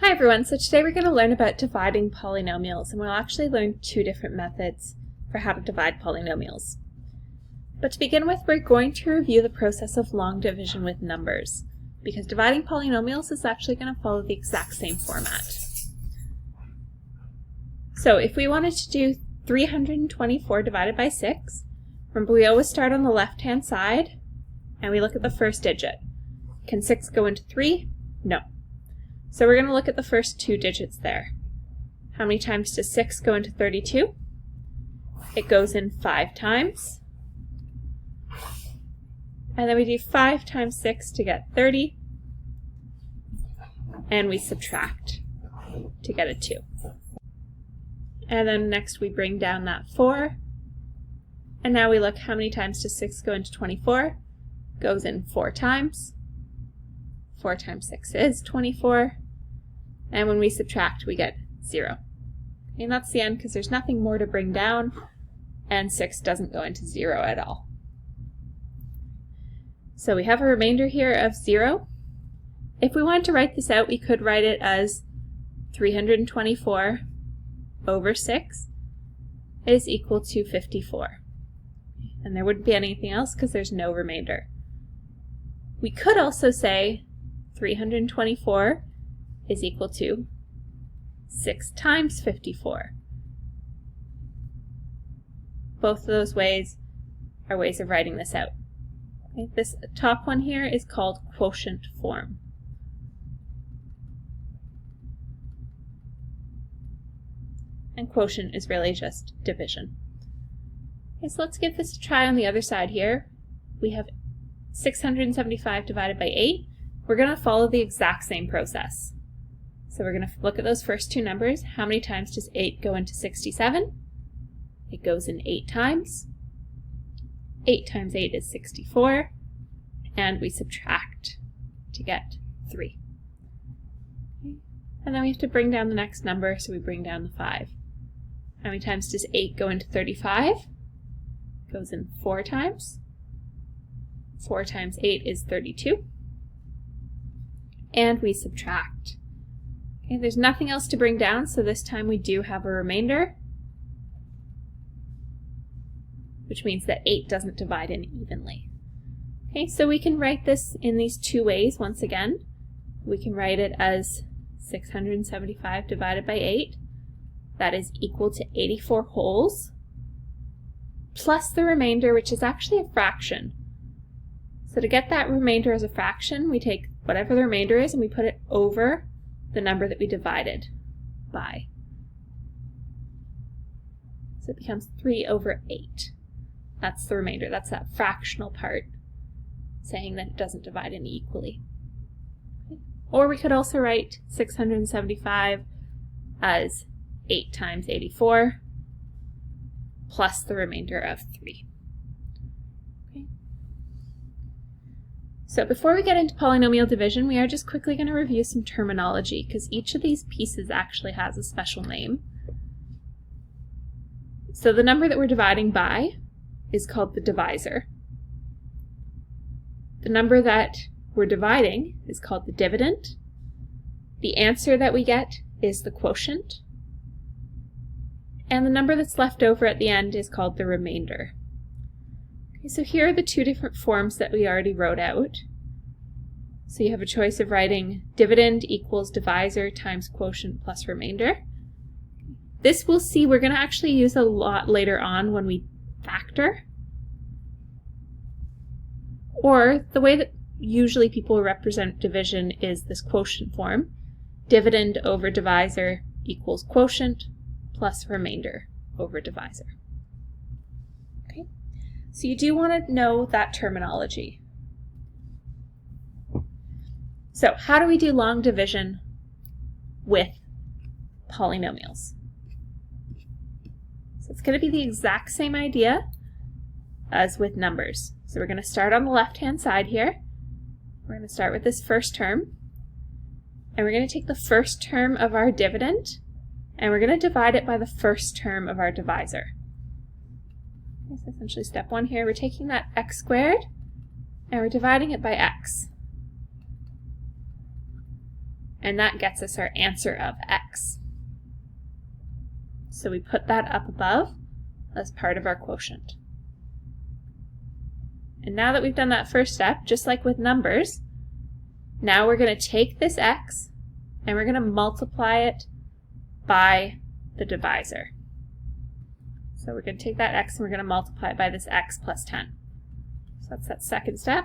Hi everyone, so today we're going to learn about dividing polynomials, and we'll actually learn two different methods for how to divide polynomials. But to begin with, we're going to review the process of long division with numbers, because dividing polynomials is actually going to follow the exact same format. So if we wanted to do 324 divided by 6, remember we always start on the left-hand side, and we look at the first digit. Can 6 go into 3? No. So we're going to look at the first two digits there. How many times does 6 go into 32? It goes in 5 times. And then we do 5 times 6 to get 30. And we subtract to get a 2. And then next we bring down that 4. And now we look, how many times does 6 go into 24? Goes in 4 times. 4 times 6 is 24. And when we subtract, we get 0. And that's the end because there's nothing more to bring down, and 6 doesn't go into 0 at all. So we have a remainder here of 0. If we wanted to write this out, we could write it as 324 over 6 is equal to 54. And there wouldn't be anything else because there's no remainder. We could also say 324 is equal to 6 times 54. Both of those ways are ways of writing this out. Okay, this top one here is called quotient form. And quotient is really just division. Okay, so let's give this a try on the other side here. We have 675 divided by 8. We're going to follow the exact same process. So we're going to look at those first two numbers. How many times does 8 go into 67? It goes in 8 times. 8 times 8 is 64. And we subtract to get 3. Okay. And then we have to bring down the next number, so we bring down the 5. How many times does 8 go into 35? It goes in 4 times. 4 times 8 is 32. And we subtract. Okay, there's nothing else to bring down, so this time we do have a remainder, which means that 8 doesn't divide in evenly. Okay, so we can write this in these two ways once again. We can write it as 675 divided by 8. That is equal to 84 wholes, plus the remainder, which is actually a fraction. So to get that remainder as a fraction, we take whatever the remainder is and we put it over the number that we divided by. So it becomes 3 over 8. That's the remainder. That's that fractional part, saying that it doesn't divide in equally. Okay. Or we could also write 675 as 8 times 84 plus the remainder of 3. So before we get into polynomial division, we are just quickly going to review some terminology, because each of these pieces actually has a special name. So the number that we're dividing by is called the divisor. The number that we're dividing is called the dividend. The answer that we get is the quotient. And the number that's left over at the end is called the remainder. Okay, so here are the two different forms that we already wrote out. So you have a choice of writing dividend equals divisor times quotient plus remainder. This we'll see we're going to actually use a lot later on when we factor. Or the way that usually people represent division is this quotient form. Dividend over divisor equals quotient plus remainder over divisor. Okay. So you do want to know that terminology. So how do we do long division with polynomials? So it's going to be the exact same idea as with numbers. So we're going to start on the left-hand side here. We're going to start with this first term. And we're going to take the first term of our dividend, and we're going to divide it by the first term of our divisor. So essentially step 1 here, we're taking that x squared and we're dividing it by x. and that gets us our answer of x. So we put that up above as part of our quotient. And now that we've done that first step, just like with numbers, now we're going to take this x and we're going to multiply it by the divisor. So we're going to take that x and we're going to multiply it by this x plus 10. So that's that second step.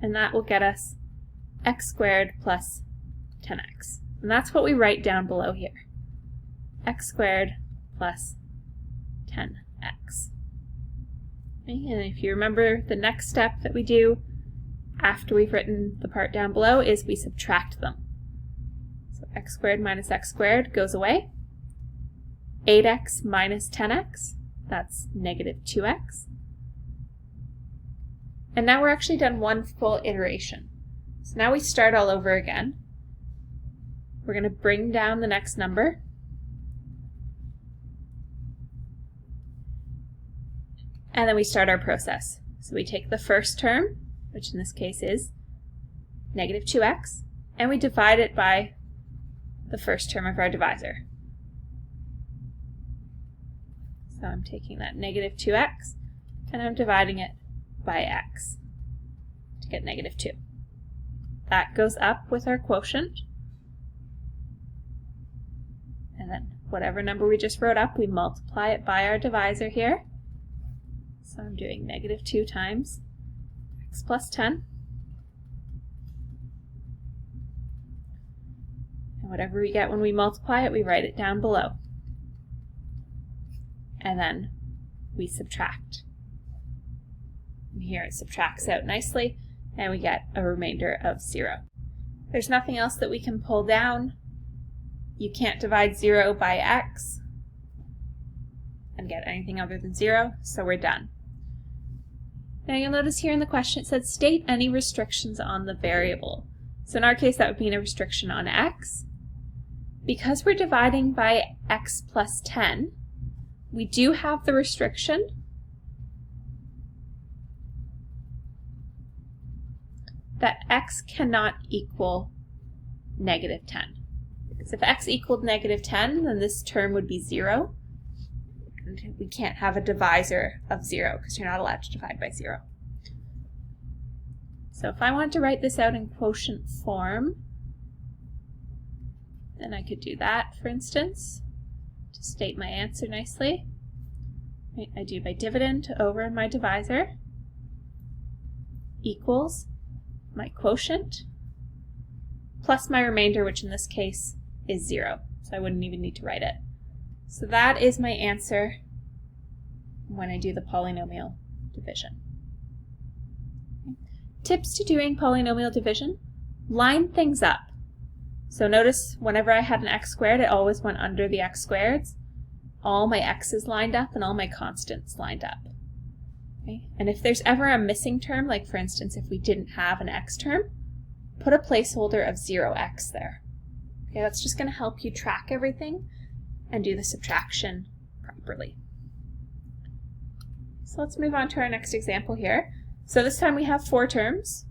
And that will get us x squared plus 10x. And that's what we write down below here. X squared plus 10x. And if you remember, the next step that we do after we've written the part down below is we subtract them. So x squared minus x squared goes away. 8x minus 10x, that's negative 2x. And now we're actually done one full iteration. So now we start all over again. We're going to bring down the next number. And then we start our process. So we take the first term, which in this case is negative 2x, and we divide it by the first term of our divisor. So I'm taking that negative 2x, and I'm dividing it by x to get negative 2. That goes up with our quotient. And then whatever number we just wrote up, we multiply it by our divisor here. So I'm doing negative 2 times x plus 10. And whatever we get when we multiply it, we write it down below. And then we subtract. And here it subtracts out nicely, and we get a remainder of 0. There's nothing else that we can pull down. You can't divide 0 by x and get anything other than 0, so we're done. Now you'll notice here in the question it said state any restrictions on the variable. So in our case that would mean a restriction on x. Because we're dividing by x plus 10, we do have the restriction that x cannot equal negative 10. Because if x equaled negative 10, then this term would be 0. And we can't have a divisor of 0 because you're not allowed to divide by 0. So if I want to write this out in quotient form, then I could do that, for instance, to state my answer nicely. Right, I do my dividend over my divisor equals my quotient plus my remainder, which in this case is 0. So I wouldn't even need to write it. So that is my answer when I do the polynomial division. Tips to doing polynomial division: line things up. So notice whenever I had an x squared, it always went under the x squareds. All my x's lined up and all my constants lined up. Okay? And if there's ever a missing term, like for instance if we didn't have an x term, put a placeholder of 0x there. Okay, that's just going to help you track everything and do the subtraction properly. So let's move on to our next example here. So this time we have 4 terms,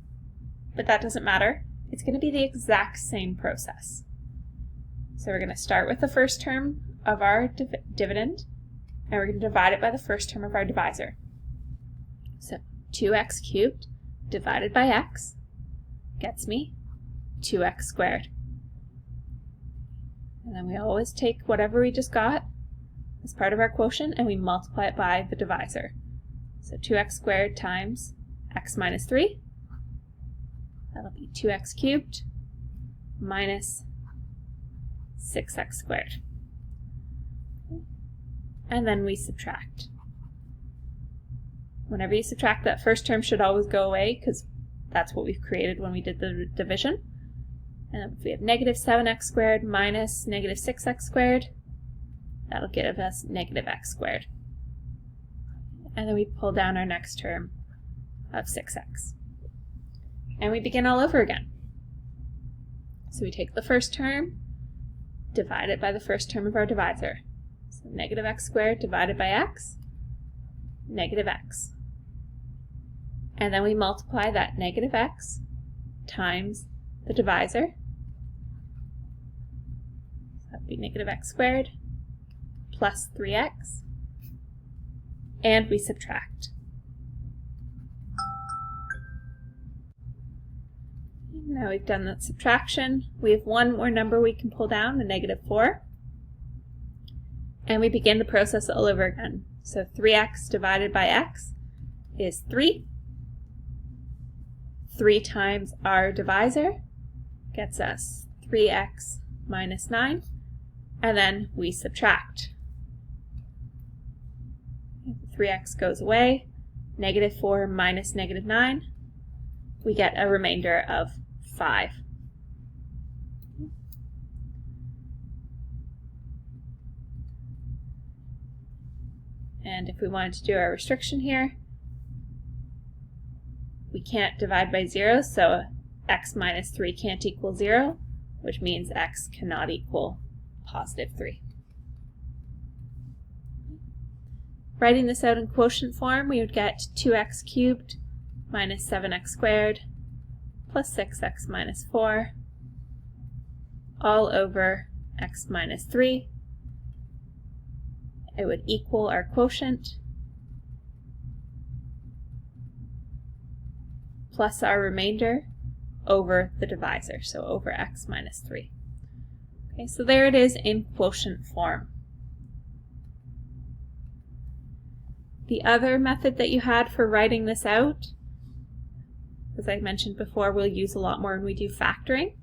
but that doesn't matter. It's going to be the exact same process. So we're going to start with the first term of our dividend, and we're going to divide it by the first term of our divisor. So 2x cubed divided by x gets me 2x squared. And then we always take whatever we just got as part of our quotient and we multiply it by the divisor. So 2x squared times x minus 3, that'll be 2x cubed minus 6x squared. And then we subtract. Whenever you subtract, that first term should always go away because that's what we've created when we did the division. And then if we have negative 7x squared minus negative 6x squared, that'll give us negative x squared. And then we pull down our next term of 6x. And we begin all over again. So we take the first term, divide it by the first term of our divisor. So negative x squared divided by x, negative x. And then we multiply that negative x times the divisor. So that would be negative x squared plus 3x, and we subtract. Now we've done that subtraction. We have one more number we can pull down, a negative 4. And we begin the process all over again. So 3x divided by x is 3. 3 times our divisor gets us 3x minus 9. And then we subtract. 3x goes away. Negative 4 minus negative 9. We get a remainder of 5. And if we wanted to do our restriction here, we can't divide by 0, so x minus 3 can't equal 0, which means x cannot equal positive 3. Writing this out in quotient form, we would get 2x cubed minus 7x squared plus 6x minus 4 all over x minus 3. It would equal our quotient plus our remainder over the divisor, so over x minus 3. Okay, so there it is in quotient form. The other method that you had for writing this out, as I mentioned before, we'll use a lot more when we do factoring.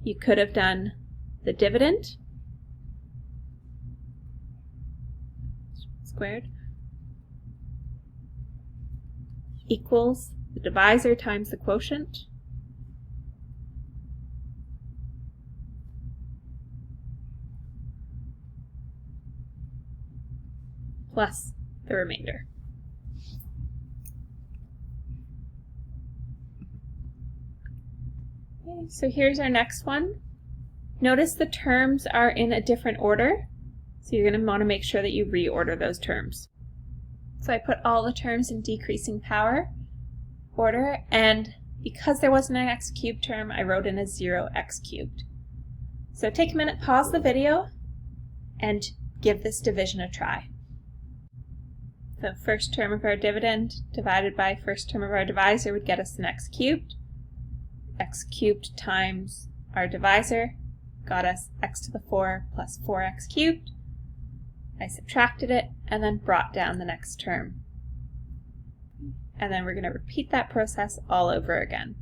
You could have done the dividend squared equals the divisor times the quotient plus the remainder. Okay, so here's our next one. Notice the terms are in a different order, so you're going to want to make sure that you reorder those terms. So I put all the terms in decreasing power order, and because there wasn't an x cubed term, I wrote in a 0x cubed. So take a minute, pause the video, and give this division a try. So first term of our dividend divided by first term of our divisor would get us an x cubed. X cubed times our divisor got us x to the 4 plus 4x cubed. I subtracted it and then brought down the next term. And then we're going to repeat that process all over again.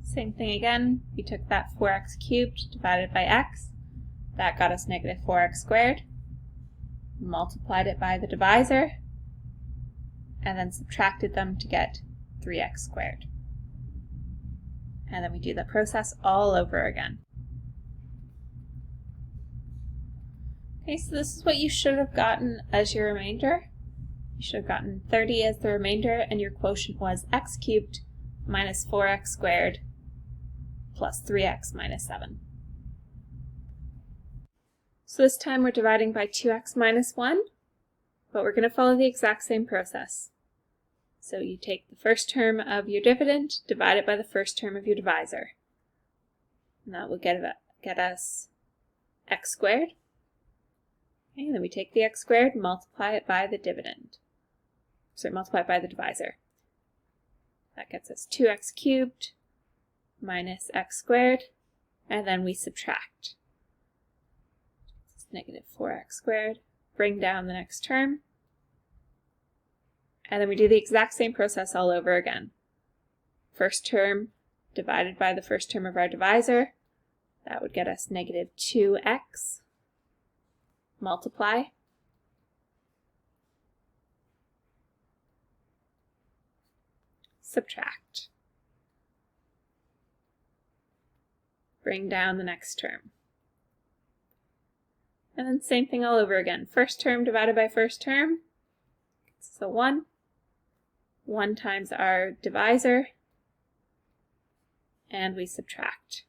Same thing again, we took that 4x cubed divided by x. That got us negative 4x squared. Multiplied it by the divisor, and then subtracted them to get 3x squared. And then we do the process all over again. Okay, so this is what you should have gotten as your remainder. You should have gotten 30 as the remainder, and your quotient was x cubed minus 4x squared plus 3x minus 7. So this time we're dividing by 2x minus 1, but we're going to follow the exact same process. So you take the first term of your dividend, divide it by the first term of your divisor. And that will get us x squared. Okay, and then we take the x squared, multiply it by the dividend. Multiply it by the divisor. That gets us 2x cubed minus x squared, and then we subtract. It's negative 4x squared. Bring down the next term. And then we do the exact same process all over again. First term divided by the first term of our divisor. That would get us negative 2x. Multiply. Subtract. Bring down the next term. And then same thing all over again. First term divided by first term. So 1. 1 times our divisor. And we subtract.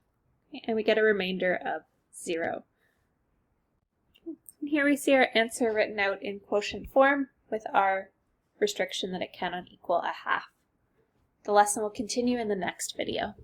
Okay, and we get a remainder of 0. And here we see our answer written out in quotient form with our restriction that it cannot equal a half. The lesson will continue in the next video.